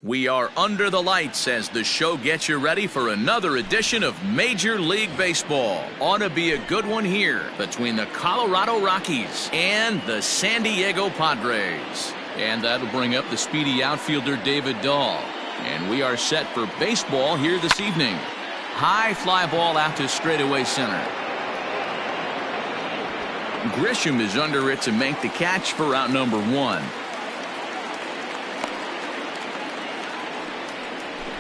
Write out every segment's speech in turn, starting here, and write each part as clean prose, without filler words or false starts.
We are under the lights as the show gets you ready for another edition of Major League Baseball. Ought to be a good one here between the Colorado Rockies and the San Diego Padres. And that'll bring up the speedy outfielder David Dahl. And we are set for baseball here this evening. High fly ball out to straightaway center. Grisham is under it to make the catch for out number one.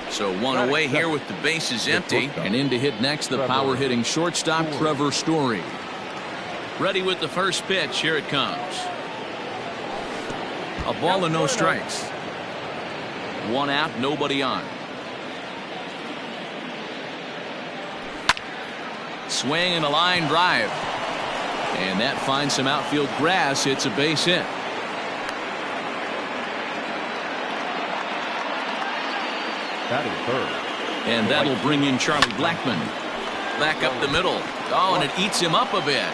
So one away here with the bases empty, and in to hit next the power hitting shortstop Trevor Story. Ready with the first pitch. Here it comes. A ball and no strikes. One out, nobody on. Swing and a line drive, and that finds some outfield grass. It's a base hit. Batting third. And that'll bring in Charlie Blackmon. Back up the middle. Oh, and it eats him up a bit.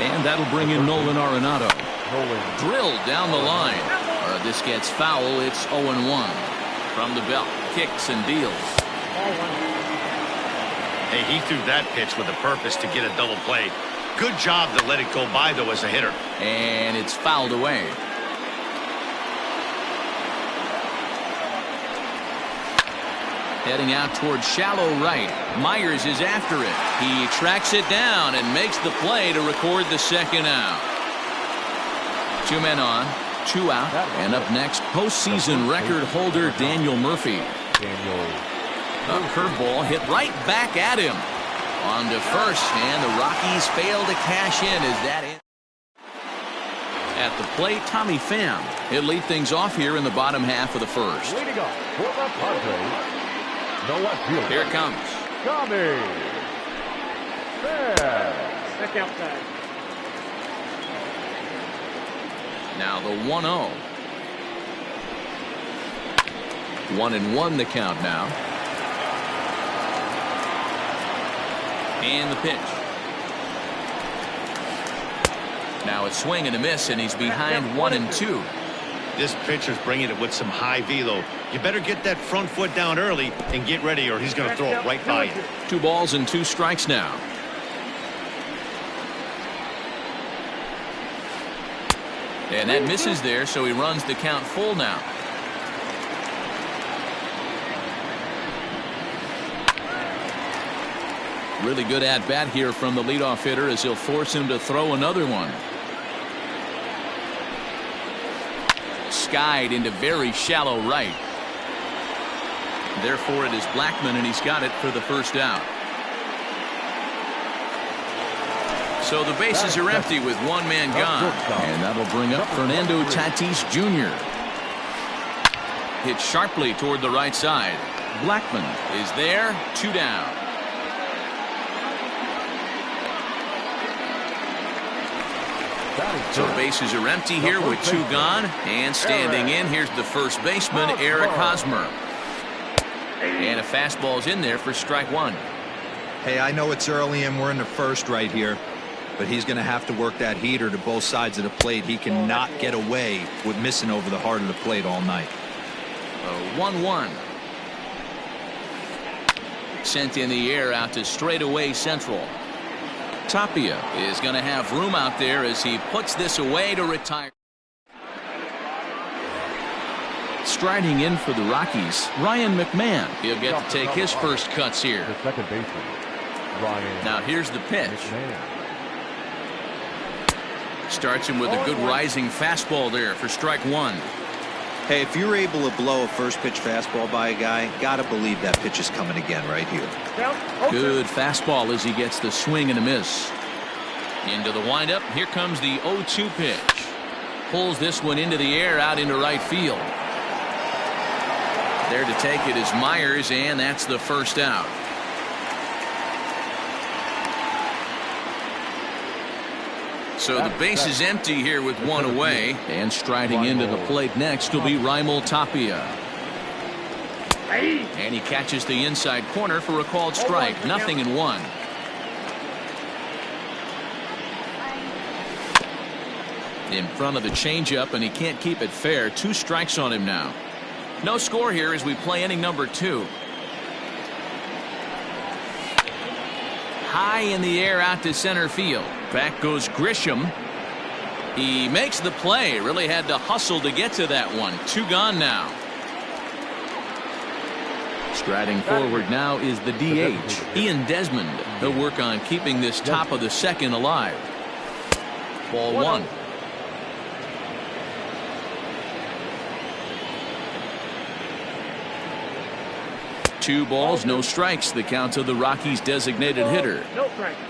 And that'll bring in Nolan Arenado. Drilled down the line. This gets foul. It's 0-1. From the belt. Kicks and deals. Hey, he threw that pitch with a purpose to get a double play. Good job to let it go by, though, as a hitter. And it's fouled away. Heading out towards shallow right. Myers is after it. He tracks it down and makes the play to record the second out. Two men on, two out, and up next, postseason record holder Daniel Murphy. A curveball hit right back at him. On to first, and the Rockies fail to cash in as that ends. At the plate, Tommy Pham. He'll lead things off here in the bottom half of the first. Leading up for the Padres, no left field. Here it comes. Tommy Pham. Back outside. Now the 1-0. 1-1 the count now. And the pitch. Now it's swing and a miss, and he's behind 1-2. This pitcher's bringing it with some high velo. You better get that front foot down early and get ready, or he's going to throw it right by you. 2 balls and 2 strikes now. And that misses there, so he runs the count full now. Really good at-bat here from the leadoff hitter as he'll force him to throw another one. Skied into very shallow right. Therefore it is Blackmon, and he's got it for the first out. So the bases are empty with one man gone. And that'll bring up Fernando Tatis Jr. Hit sharply toward the right side. Blackmon is there, 2 down. So bases are empty here with 2 gone, and standing in, here's the first baseman, Eric Hosmer. And a fastball's in there for strike 1. Hey, I know it's early and we're in the first right here, but he's going to have to work that heater to both sides of the plate. He cannot get away with missing over the heart of the plate all night. 1-1. Sent in the air out to straightaway central. Tapia is going to have room out there as he puts this away to retire. Striding in for the Rockies, Ryan McMahon. He'll get to take his first cuts here. The second baseman, Ryan. Now here's the pitch. McMahon. Starts him with a good rising fastball there for strike 1. Hey, if you're able to blow a first pitch fastball by a guy, gotta believe that pitch is coming again right here. Good fastball as he gets the swing and a miss. Into the windup. Here comes the 0-2 pitch. Pulls this one into the air out into right field. There to take it is Myers, and that's the first out. So the base is empty here with 1 away, and striding into the plate next will be Raimel Tapia. And he catches the inside corner for a called strike. 0-1. In front of the changeup, and he can't keep it fair. 2 strikes on him now. No score here as we play inning number 2. High in the air out to center field. Back goes Grisham. He makes the play. Really had to hustle to get to that one. 2 gone now. Striding forward now is the DH, Ian Desmond. He'll work on keeping this top of the second alive. Ball 1. Two balls, no strikes. The count to the Rockies' designated hitter.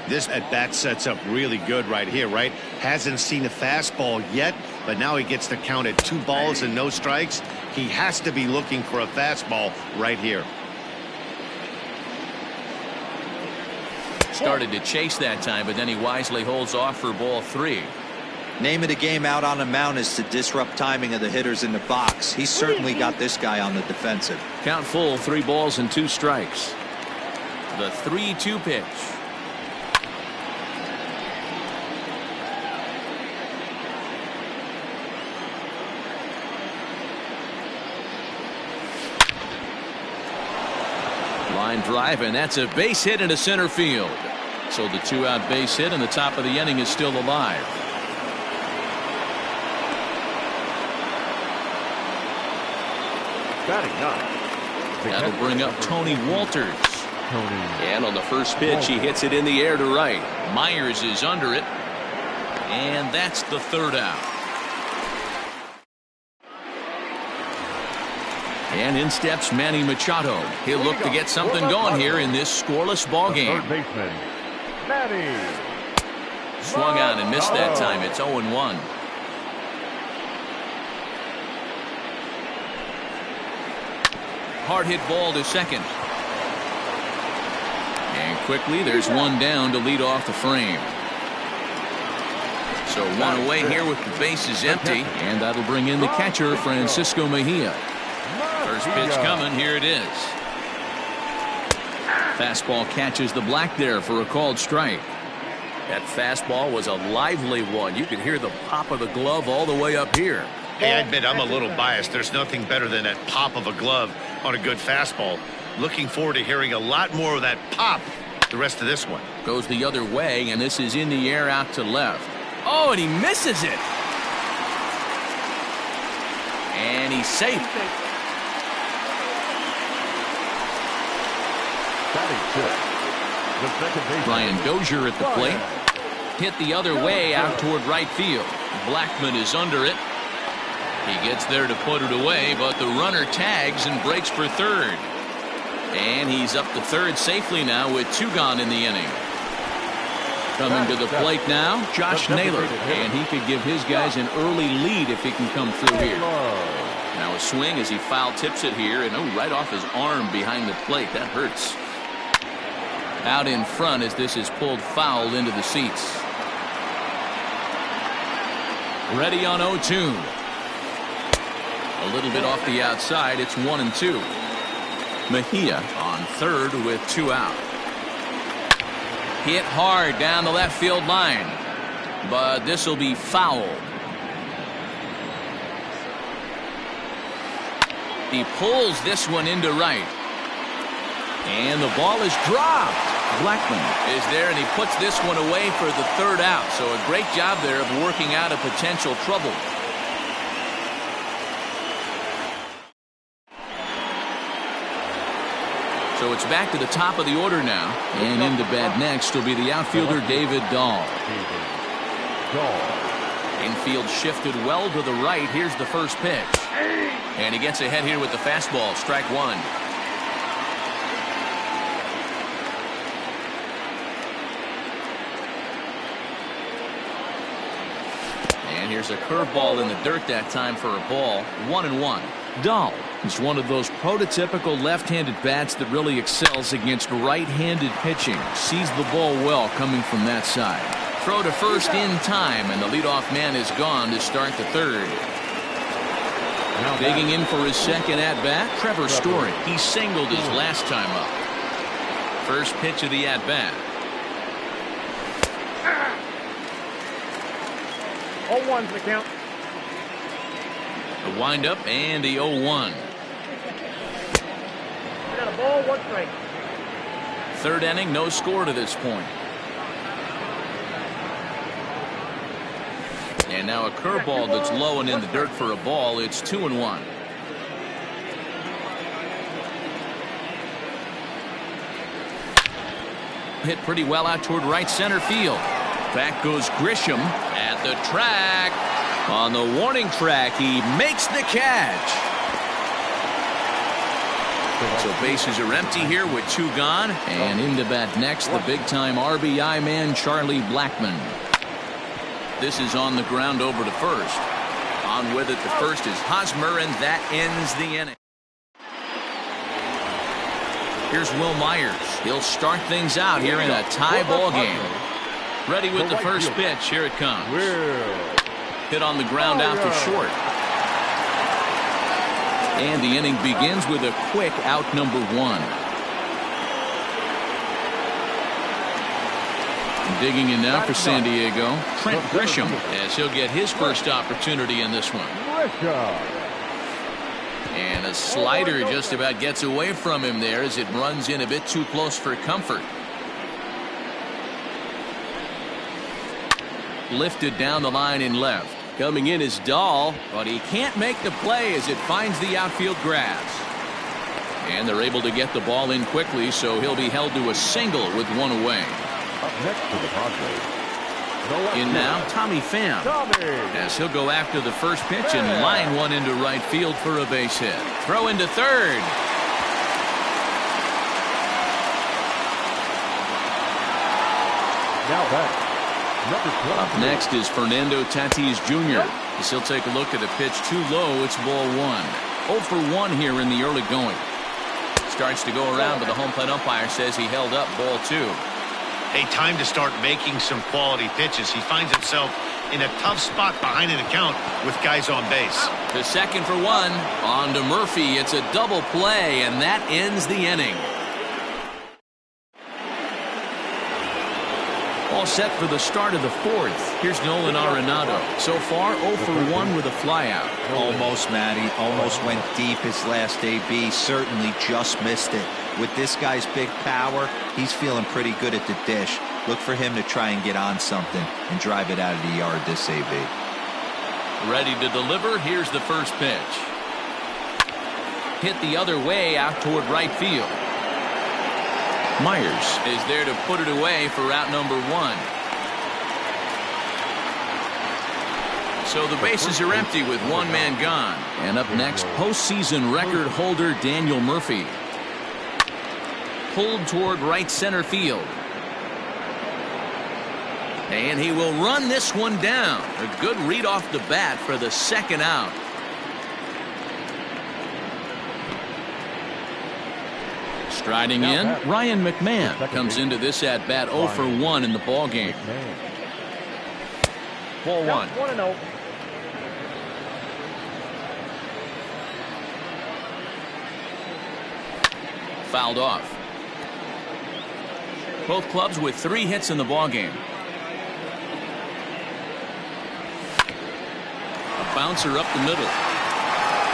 This at bat sets up really good right here, right? Hasn't seen a fastball yet, but now he gets the count at 2 balls and no strikes. He has to be looking for a fastball right here. Started to chase that time, but then he wisely holds off for ball 3. Name of the game out on the mound is to disrupt timing of the hitters in the box. He's certainly got this guy on the defensive. Count full, 3 balls and 2 strikes. The 3-2 pitch. Line drive, and that's a base hit into center field. So the 2-out base hit, and the top of the inning is still alive. That'll bring up Tony Walters. And on the first pitch, he hits it in the air to right. Myers is under it. And that's the 3rd out. And in steps Manny Machado. He'll look to get something going here in this scoreless ball game. Third baseman, Manny. Swung on and missed that time. It's 0-1. Hard hit ball to second. And quickly there's one down to lead off the frame. So 1 away here with the bases empty, and that'll bring in the catcher Francisco Mejia. First pitch coming, here it is. Fastball catches the black there for a called strike. That fastball was a lively one. You could hear the pop of the glove all the way up here. Hey, I admit I'm a little biased. There's nothing better than that pop of a glove on a good fastball. Looking forward to hearing a lot more of that pop the rest of this one. Goes the other way, and this is in the air out to left. Oh, and he misses it. And he's safe. Brian Dozier at the plate. Hit the other way out toward right field. Blackman is under it. He gets there to put it away, but the runner tags and breaks for third. And he's up to third safely now with 2 gone in the inning. Coming to the plate now, Josh Naylor. And he could give his guys an early lead if he can come through here. Now a swing as he foul tips it here, and right off his arm behind the plate. That hurts. Out in front as this is pulled foul into the seats. Ready on 0-2. A little bit off the outside. It's 1-2. Mejia on third with 2 out. Hit hard down the left field line, but this will be foul. He pulls this one into right, and the ball is dropped. Blackman is there, and he puts this one away for the 3rd out. So a great job there of working out a potential trouble. So it's back to the top of the order now, and in the bed next will be the outfielder David Dahl. Infield shifted well to the right. Here's the first pitch, and he gets ahead here with the fastball. Strike 1. And here's a curveball in the dirt that time for a ball. 1-1. Dahl is one of those prototypical left-handed bats that really excels against right-handed pitching. Sees the ball well coming from that side. Throw to first in time, and the leadoff man is gone to start the 3rd. Digging in for his second at-bat, Trevor Story. He singled his last time up. First pitch of the at-bat. 0-1's the count. The windup and the 0-1. We got a ball, 1 strike. Third inning, no score to this point. And now a curveball that's low and in the dirt for a ball. It's 2-1. Hit pretty well out toward right center field. Back goes Grisham at the track. On the warning track, he makes the catch. So bases are empty here with 2 gone. And into bat next, the big-time RBI man, Charlie Blackmon. This is on the ground over to first. On with it to first is Hosmer, and that ends the inning. Here's Will Myers. He'll start things out here in a tie ball game. Ready with the first pitch. Here it comes. Hit on the ground out to short. And the inning begins with a quick out number 1. Digging in now for San Diego, Trent Grisham, as he'll get his first opportunity in this one. And a slider just about gets away from him there as it runs in a bit too close for comfort. Lifted down the line in left. Coming in is Dahl, but he can't make the play as it finds the outfield grass. And they're able to get the ball in quickly, so he'll be held to a single with 1 away. Up next to the Padres. In now, Tommy Pham, as he'll go after the first pitch and line one into right field for a base hit. Throw into third. Now back. Up next is Fernando Tatis Jr. as he'll take a look at a pitch too low. It's ball 1. 0 for 1 here in the early going. Starts to go around, but the home plate umpire says he held up ball 2. Hey, time to start making some quality pitches. He finds himself in a tough spot behind an account with guys on base. The second for 1. On to Murphy. It's a double play, and that ends the inning. All set for the start of the 4th. Here's Nolan Arenado. So far, 0 for 1 with a flyout. Almost, Matty. Almost went deep his last AB. Certainly just missed it. With this guy's big power, he's feeling pretty good at the dish. Look for him to try and get on something and drive it out of the yard this AB. Ready to deliver. Here's the first pitch. Hit the other way out toward right field. Myers is there to put it away for out number 1. So the bases are empty with 1 man gone. And up next, postseason record holder Daniel Murphy. Pulled toward right center field. And he will run this one down. A good read off the bat for the second out. Striding in, Ryan McMahon comes into this at bat 0 for 1 in the ball game. Ball 1. 1-0. Fouled off. Both clubs with 3 hits in the ball game. A bouncer up the middle.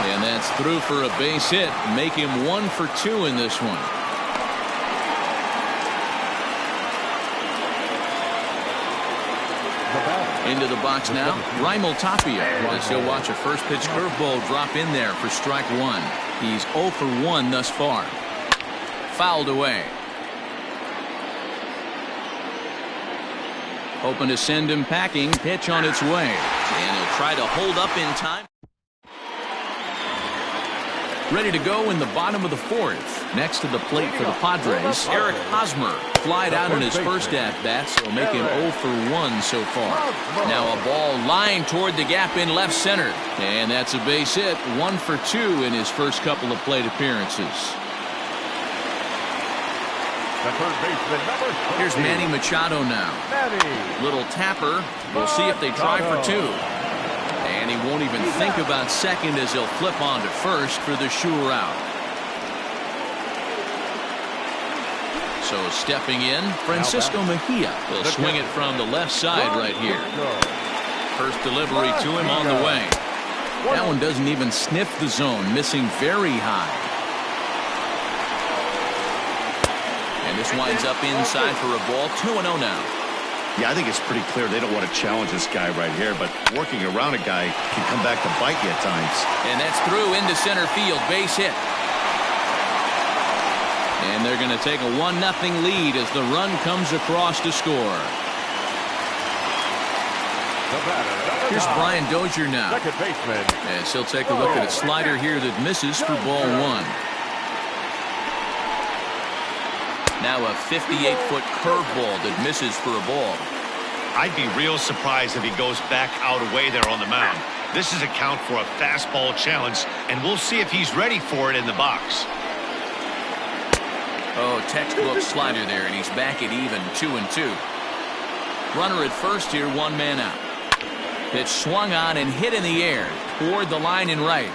And that's through for a base hit. Make him 1 for 2 in this one. Into the box now, Raimel Tapia, as he'll watch a first pitch curveball drop in there for strike 1. He's 0 for 1 thus far. Fouled away. Hoping to send him packing. Pitch on its way. And he'll try to hold up in time. Ready to go in the bottom of the 4th. Next to the plate for the Padres, Eric Hosmer flied out in his first at-bat, so make him 0 for 1 so far. Now a ball lined toward the gap in left center. And that's a base hit. 1 for 2 in his first couple of plate appearances. Here's Manny Machado now. Little tapper. We'll see if they try for 2. And he won't even think about second as he'll flip on to first for the sure out. So stepping in, Francisco Mejia will swing it from the left side right here. First delivery to him on the way. That one doesn't even sniff the zone, missing very high. And this winds up inside for a ball. 2-0 now. Yeah, I think it's pretty clear they don't want to challenge this guy right here, but working around a guy can come back to bite you at times. And that's through into center field. Base hit. And they're going to take a 1-0 lead as the run comes across to score. Here's Brian Dozier now. Second baseman. As he'll take a look at a slider here that misses for ball one. Now a 58-foot curveball that misses for a ball. I'd be real surprised if he goes back out away there on the mound. This is a count for a fastball challenge, and we'll see if he's ready for it in the box. Oh, textbook slider there, and he's back at even 2-2. Runner at first here, one man out. Pitch swung on and hit in the air toward the line and right.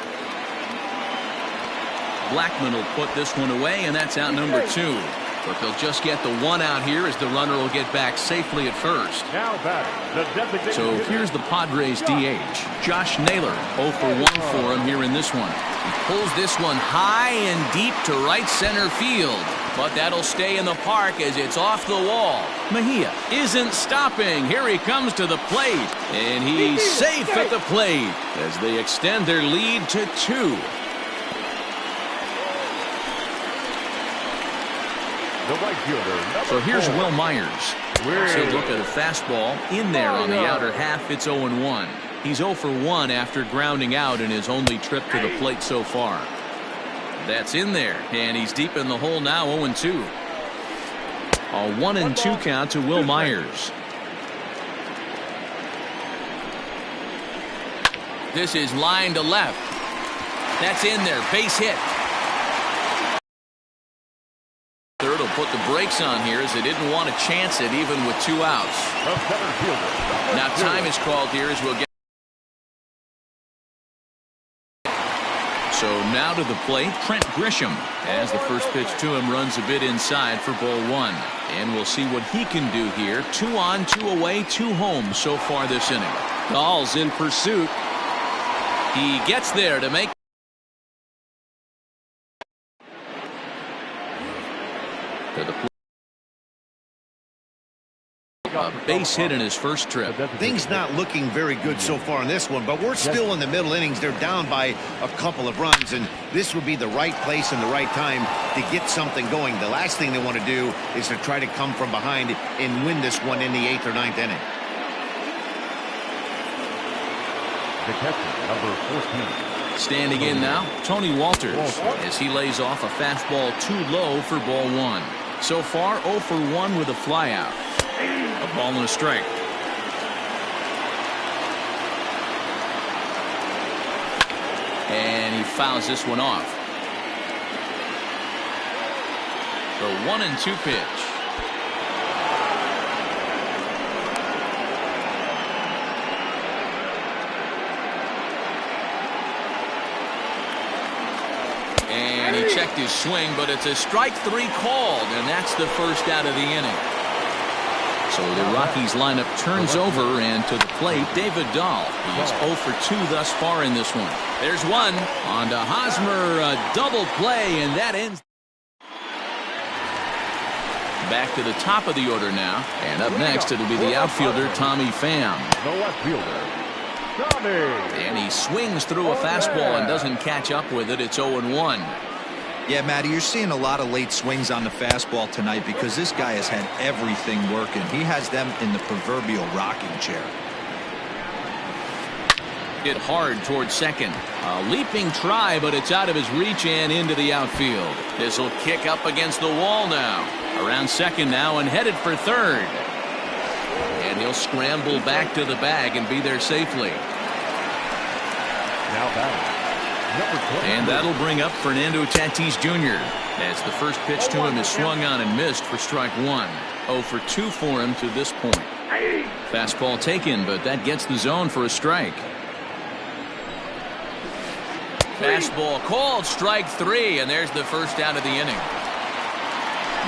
Blackman will put this one away, and that's out number 2. But they'll just get the one out here as the runner will get back safely at first. Now batting, so here's the Padres DH, Josh Naylor. 0 for 1 for him here in this one. He pulls this one high and deep to right center field. But that'll stay in the park as it's off the wall. Mejia isn't stopping. Here he comes to the plate. And he's safe at the plate as they extend their lead to 2. the right fielder. So here's Will Myers. He'll look at a fastball in there on the outer half. It's 0-1. He's 0 for 1 after grounding out in his only trip to the plate so far. That's in there, and he's deep in the hole now. 0-2. A 1-2 count to Will Myers. This is line to left. That's in there. Base hit. Third will put the brakes on here as they didn't want to chance it even with 2 outs. Now time is called here as we'll get. So now to the plate, Trent Grisham, as the first pitch to him runs a bit inside for ball 1. And we'll see what he can do here. 2 on, 2 away, 2 home so far this inning. Dahl's in pursuit. He gets there to make. A base hit in his first trip. Things not looking very good so far in this one, but we're still in the middle innings. They're down by a couple of runs, and this would be the right place and the right time to get something going. The last thing they want to do is to try to come from behind and win this one in the 8th or 9th inning. The catcher, number 14. Standing in now, Tony Walters, as he lays off a fastball too low for ball 1. So far, 0 for 1 with a flyout. A ball and a strike. And he fouls this one off. The 1-2 pitch. And he checked his swing, but it's a strike 3 called, and that's the first out of the inning. So the Rockies lineup turns over, and to the plate, David Dahl. He's 0 for 2 thus far in this one. There's one on to Hosmer, a double play, and that ends. Back to the top of the order now, and up next it'll be the outfielder Tommy Pham. The left fielder, Tommy. And he swings through a fastball and doesn't catch up with it. It's 0-1. Yeah, Matty, you're seeing a lot of late swings on the fastball tonight because this guy has had everything working. He has them in the proverbial rocking chair. Hit hard towards second. A leaping try, but it's out of his reach and into the outfield. This will kick up against the wall now. Around second now and headed for third. And he'll scramble back to the bag and be there safely. Now batting. And that'll bring up Fernando Tatis Jr. as the first pitch to him is swung on and missed for strike 1. 0 for 2 for him to this point. Fastball taken, but that gets the zone for a strike. Fastball called, strike 3, and there's the first out of the inning.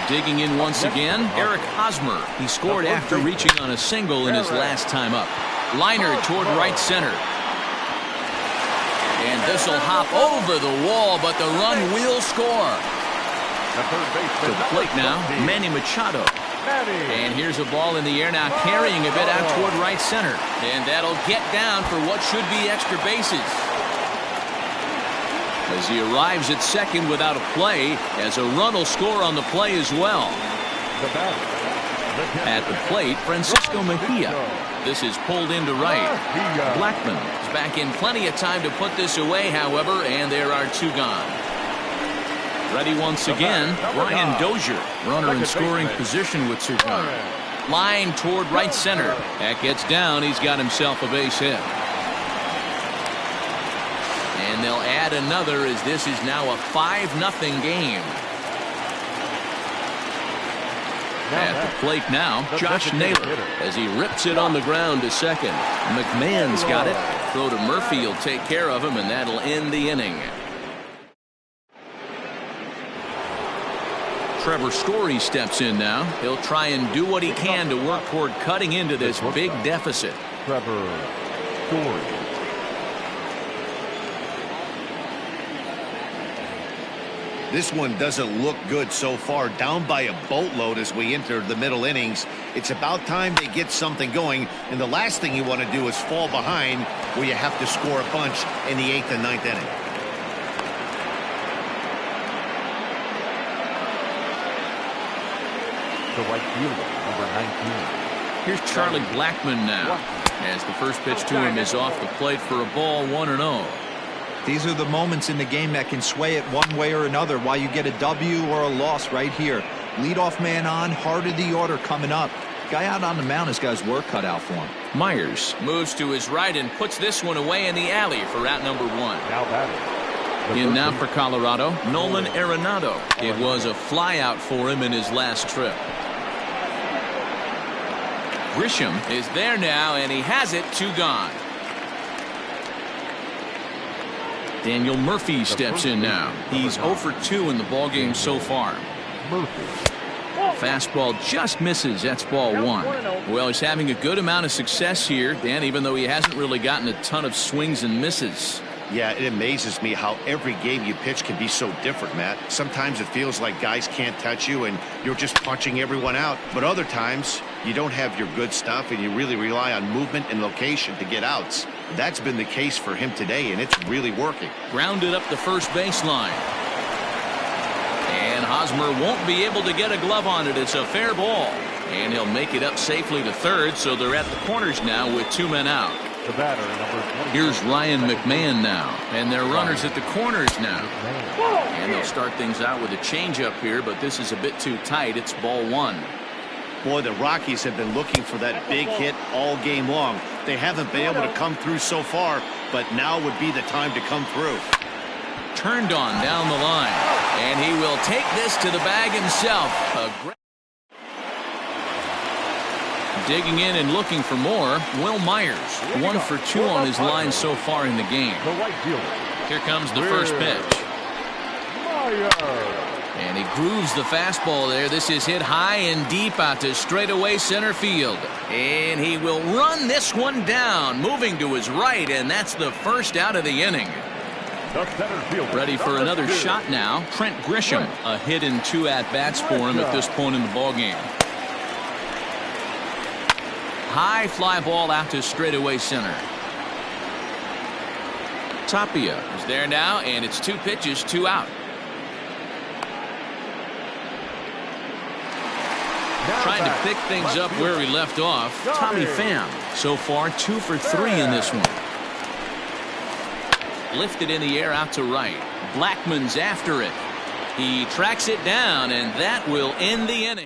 Digging in once again, Eric Hosmer. He scored after reaching on a single in his last time up. Liner toward right center. And this will hop over the wall, but the run will score. To the plate now, Manny Machado. And here's a ball in the air now, carrying a bit out toward right center. And that'll get down for what should be extra bases. As he arrives at second without a play, as a run will score on the play as well. At the plate, Francisco Mejia. This is pulled into right. Blackman is back in plenty of time to put this away, however, and there are two gone. Ready once again, Brian Dozier, runner in scoring position with two gone. Line toward right center. That gets down. He's got himself a base hit. And they'll add another as this is now a 5-0 game. At the plate now, Josh Naylor as he rips it on the ground to second. McMahon's got it. Throw to Murphy will take care of him, and that'll end the inning. Trevor Story steps in now. He'll try and do what he can to work toward cutting into this big deficit. Trevor Story. This one doesn't look good so far, down by a boatload as we enter the middle innings. It's about time they get something going, and the last thing you want to do is fall behind where you have to score a bunch in the 8th and 9th inning. The right fielder, number 19. Here's Charlie Blackman now, as the first pitch to him is off the plate for a ball, 1-0. These are the moments in the game that can sway it one way or another, why you get a W or a loss right here. Leadoff man on, heart of the order coming up. Guy out on the mound has got his work cut out for him. Myers moves to his right and puts this one away in the alley for out number 1. Now batting. In now for Colorado, Nolan Arenado. It was a flyout for him in his last trip. Grisham is there now, and he has it, 2 gone. Daniel Murphy steps in now. He's 0 for 2 in the ballgame so far. Murphy. Fastball just misses. That's ball 1. Well, he's having a good amount of success here, Dan, even though he hasn't really gotten a ton of swings and misses. Yeah, it amazes me how every game you pitch can be so different, Matt. Sometimes it feels like guys can't touch you and you're just punching everyone out. But other times you don't have your good stuff and you really rely on movement and location to get outs. That's been the case for him today, and it's really working. Grounded up the first baseline. And Hosmer won't be able to get a glove on it. It's a fair ball. And he'll make it up safely to third, so they're at the corners now with 2 men out. The batter, number 20. Here's Ryan McMahon now, and they're runners at the corners now. And they'll start things out with a changeup here, but this is a bit too tight. It's ball 1. Boy, the Rockies have been looking for that big hit all game long. They haven't been able to come through so far, but now would be the time to come through. Turned on down the line, and he will take this to the bag himself. Digging in and looking for more, Will Myers. 1 for 2 on his line so far in the game. The right fielder. Here comes the first pitch. Myers. And he grooves the fastball there. This is hit high and deep out to straightaway center field. And he will run this one down, moving to his right, and that's the first out of the inning. The center fielder. Ready for another shot now. Trent Grisham. A hit in 2 at-bats for him at this point in the ballgame. High fly ball out to straightaway center. Tapia is there now, and it's 2 pitches, 2 out. Trying to pick things up where he left off. Tommy Pham so far 2 for 3 in this one. Lifted in the air out to right. Blackman's after it. He tracks it down, and that will end the inning.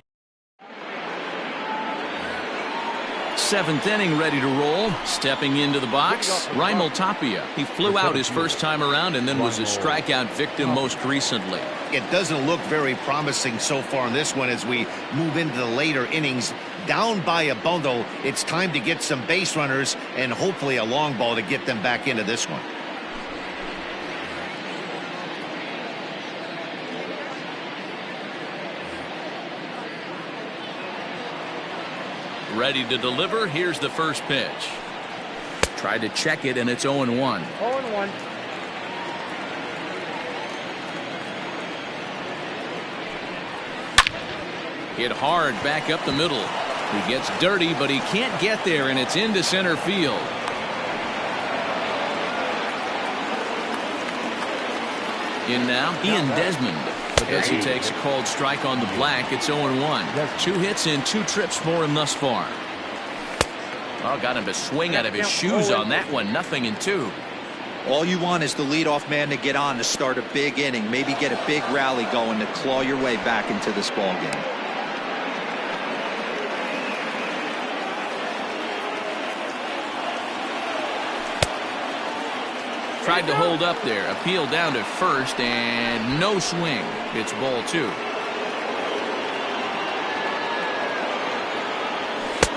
7th inning ready to roll. Stepping into the box, Raimel Tapia. He flew out his first time around and then was a strikeout victim most recently. It doesn't look very promising so far in this one as we move into the later innings. Down by a bundle, it's time to get some base runners and hopefully a long ball to get them back into this one. Ready to deliver. Here's the first pitch. Tried to check it, and it's 0-1. 0-1. Hit hard back up the middle. He gets dirty, but he can't get there, and it's into center field. In now, Ian Desmond. As he takes a called strike on the black, it's 0-1. 2 hits and 2 trips for him thus far. Oh, got him to swing out of his shoes on that one. 0-2. All you want is the leadoff man to get on to start a big inning, maybe get a big rally going to claw your way back into this ball game. Tried to hold up there. Appeal down to first, and no swing. It's ball 2.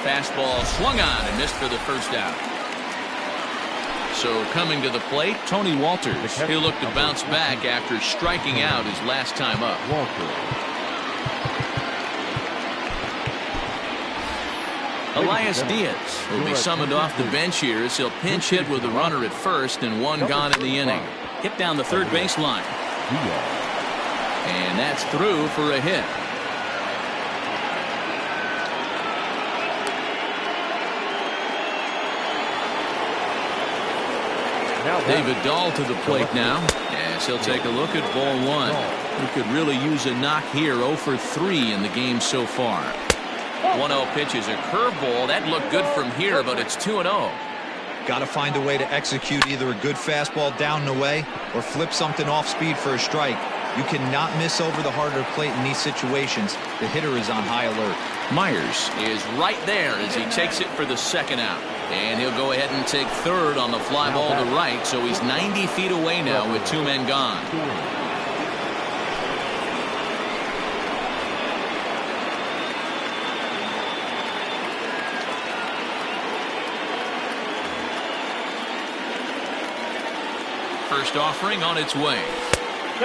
Fastball swung on and missed for the first out. So coming to the plate, Tony Walters. He'll look to bounce back after striking out his last time up. Elias Diaz will be summoned off the bench here as he'll pinch hit with a runner at first and 1 gone in the inning. Hit down the third base line. And that's through for a hit. David Dahl to the plate now as he'll take a look at ball 1. He could really use a knock here. 0 for 3 in the game so far. 1-0 pitch is a curveball. That looked good from here, but it's 2-0. Got to find a way to execute either a good fastball down and away or flip something off speed for a strike. You cannot miss over the harder plate in these situations. The hitter is on high alert. Myers is right there as he takes it for the second out. And he'll go ahead and take third on the fly ball to right, so he's 90 feet away now with 2 men gone. First offering on its way.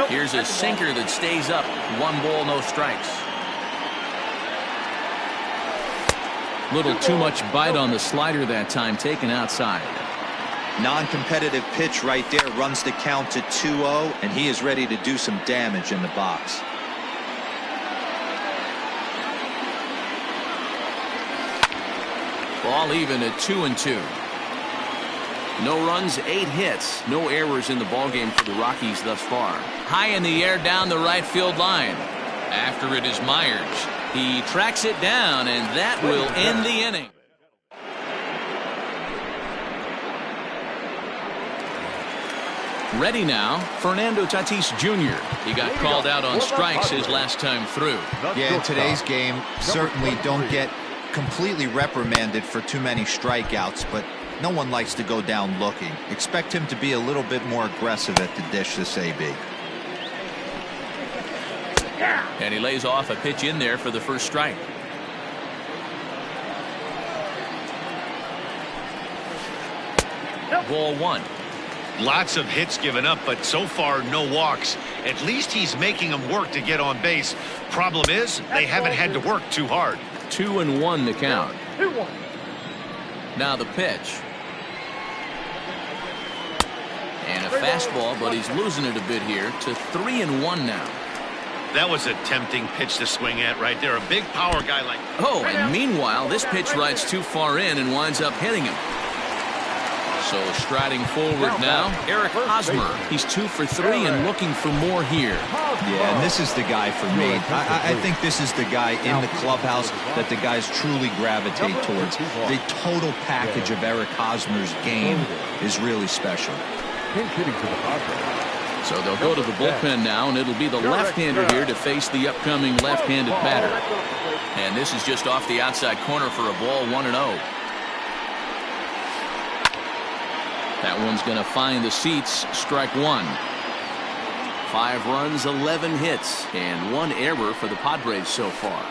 Here's a sinker that stays up. 1 ball, no strikes. Little too much bite on the slider that time, taken outside. Non-competitive pitch right there, runs the count to 2-0, and he is ready to do some damage in the box. Ball even at 2-2. No runs, 8 hits, no errors in the ballgame for the Rockies thus far. High in the air down the right field line. After it is Myers. He tracks it down, and that will end the inning. Ready now, Fernando Tatis Jr. He got called out on strikes his last time through. Yeah, in today's game, certainly don't get completely reprimanded for too many strikeouts, but no one likes to go down looking. Expect him to be a little bit more aggressive at the dish this AB. And he lays off a pitch in there for the first strike. Ball 1. Lots of hits given up, but so far no walks. At least he's making them work to get on base. Problem is, they haven't had to work too hard. 2-1 the count. Now the pitch. And a fastball, but he's losing it a bit here to 3-1 now. That was a tempting pitch to swing at right there. A big power guy like that. Oh, and meanwhile, this pitch rides too far in and winds up hitting him. So striding forward now, Eric Hosmer. He's 2 for 3 and looking for more here. Yeah, and this is the guy for me. I think this is the guy in the clubhouse that the guys truly gravitate towards. The total package of Eric Hosmer's game is really special. So they'll go to the bullpen now, and it'll be the left-hander here to face the upcoming left-handed batter. And this is just off the outside corner for a ball, 1-0. That one's going to find the seats. Strike 1. 5 runs, 11 hits, and 1 error for the Padres so far.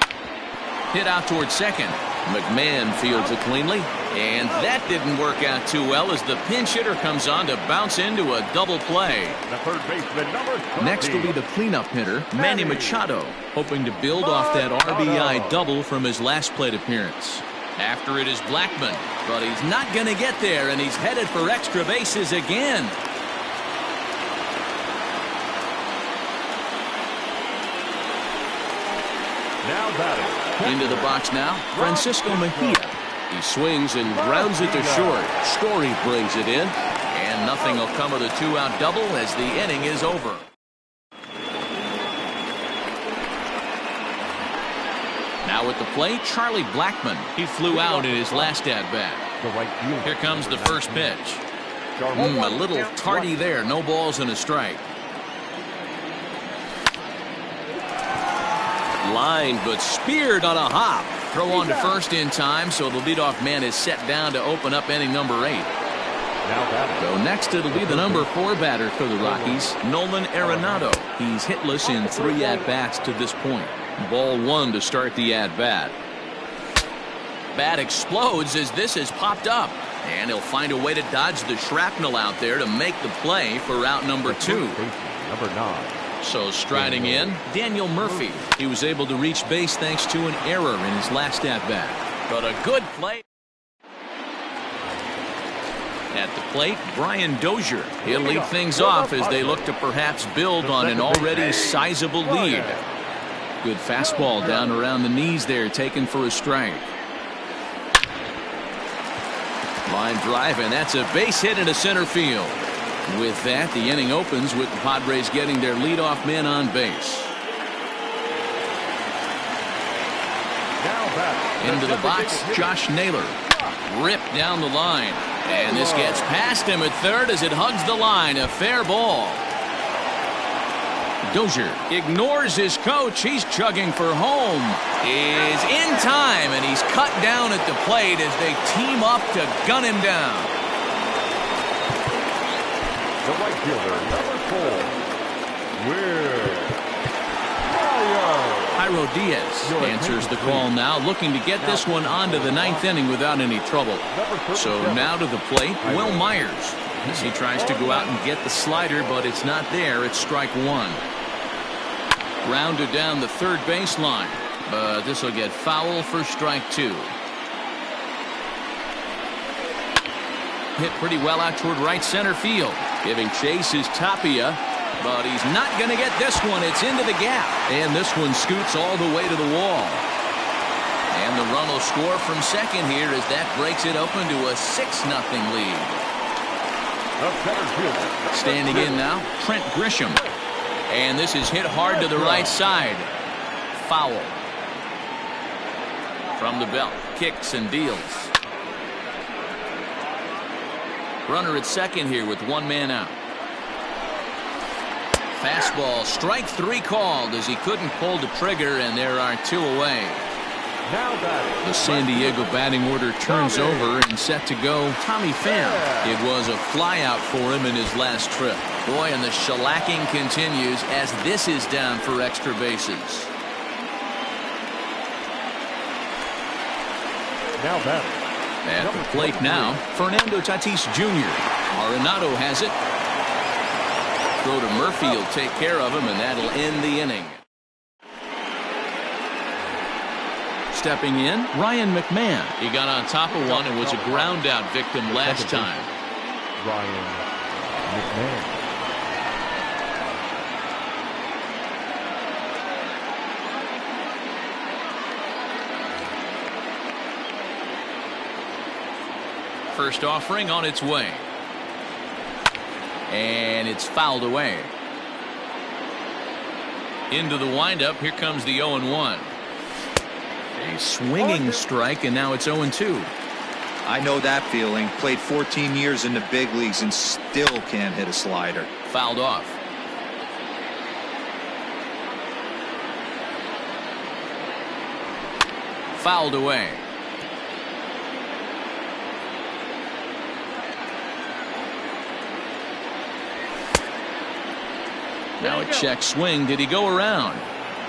Hit out towards second. McMahon fields it cleanly, and that didn't work out too well as the pinch hitter comes on to bounce into a double play. The third baseman, number 20. Next will be the cleanup hitter, Manny Machado, hoping to build off that RBI double from his last plate appearance. After it is Blackman, but he's not going to get there, and he's headed for extra bases again. Now batting. Into the box now, Francisco Mejia. He swings and grounds it to short. Story brings it in, and nothing will come of the two-out double as the inning is over. Now at the plate, Charlie Blackman. He flew out in his last at-bat. The right fielder. Here comes the first pitch. A little tardy there. No balls and a strike. Lined but speared on a hop. Throw on to first in time, so the leadoff man is set down to open up inning number 8. So next it'll be the number 4 batter for the Rockies, Nolan Arenado. He's hitless in 3 at-bats to this point. Ball 1 to start the at-bat. Bat explodes as this has popped up, and he'll find a way to dodge the shrapnel out there to make the play for out number 2. Number 9. So striding in, Daniel Murphy. He was able to reach base thanks to an error in his last at-bat. But a good play. At the plate, Brian Dozier. He'll lead things off as they look to perhaps build on an already sizable lead. Good fastball down around the knees there, taken for a strike. Line drive, and that's a base hit into center field. With that, the inning opens with the Padres getting their leadoff man on base. Into the box, Josh Naylor. Ripped down the line. And this gets past him at third as it hugs the line. A fair ball. Dozier ignores his coach. He's chugging for home. Is in time, and he's cut down at the plate as they team up to gun him down. The right fielder, number 4. Jairo Diaz answers the call now, looking to get this one onto the 9th inning without any trouble. So now to the plate, Will Myers, as he tries to go out and get the slider, but it's not there. It's strike 1. Grounded down the third baseline, but this will get foul for strike 2. Hit pretty well out toward right center field. Giving chase is Tapia, but he's not going to get this one. It's into the gap, and this one scoots all the way to the wall. And the run will score from second here as that breaks it open to a 6-0 lead. Standing in now, Trent Grisham. And this is hit hard to the right side. Foul. From the belt, kicks and deals. Runner at second here with 1 man out. Fastball, strike 3 called as he couldn't pull the trigger, and there are 2 away. The San Diego batting order turns over and set to go Tommy Pham. It was a flyout for him in his last trip. Boy, and the shellacking continues as this is down for extra bases. Now batting. At the plate now, Fernando Tatis Jr. Arenado has it. Throw to Murphy will take care of him, and that'll end the inning. Stepping in, Ryan McMahon. He got on top of one and was a ground out victim last time. Ryan McMahon. First offering on its way. And it's fouled away. Into the windup. Here comes the 0-1. A swinging strike, and now it's 0-2. I know that feeling. Played 14 years in the big leagues and still can't hit a slider. Fouled off. Fouled away. Now a check swing. Did he go around?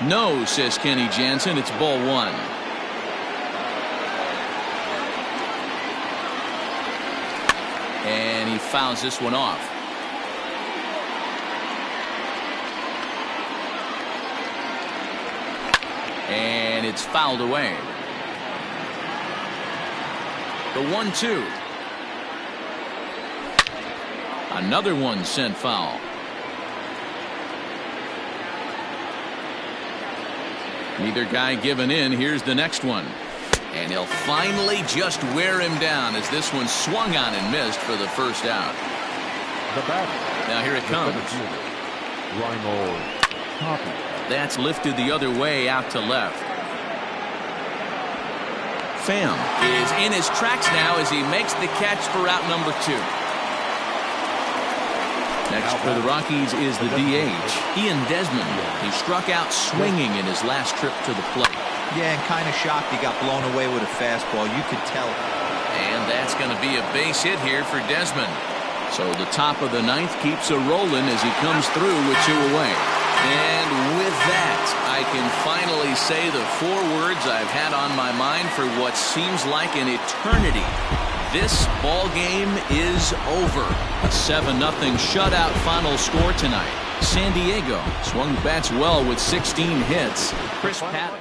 No, says Kenny Jansen. It's ball 1. And he fouls this one off. And it's fouled away. The 1-2. Another one sent foul. Neither guy giving in. Here's the next one. And he'll finally just wear him down as this one swung on and missed for the first out. The batter. Now here it comes. That's lifted the other way out to left. Pham is in his tracks now as he makes the catch for out number 2. Next for the Rockies is the DH, Ian Desmond. He struck out swinging in his last trip to the plate. Yeah, and kind of shocked he got blown away with a fastball. You could tell. And that's going to be a base hit here for Desmond. So the top of the 9th keeps a rolling as he comes through with 2 away. And with that, I can finally say the 4 words I've had on my mind for what seems like an eternity. This ball game is over. A 7-0 shutout final score tonight. San Diego swung the bats well with 16 hits. Chris Patton.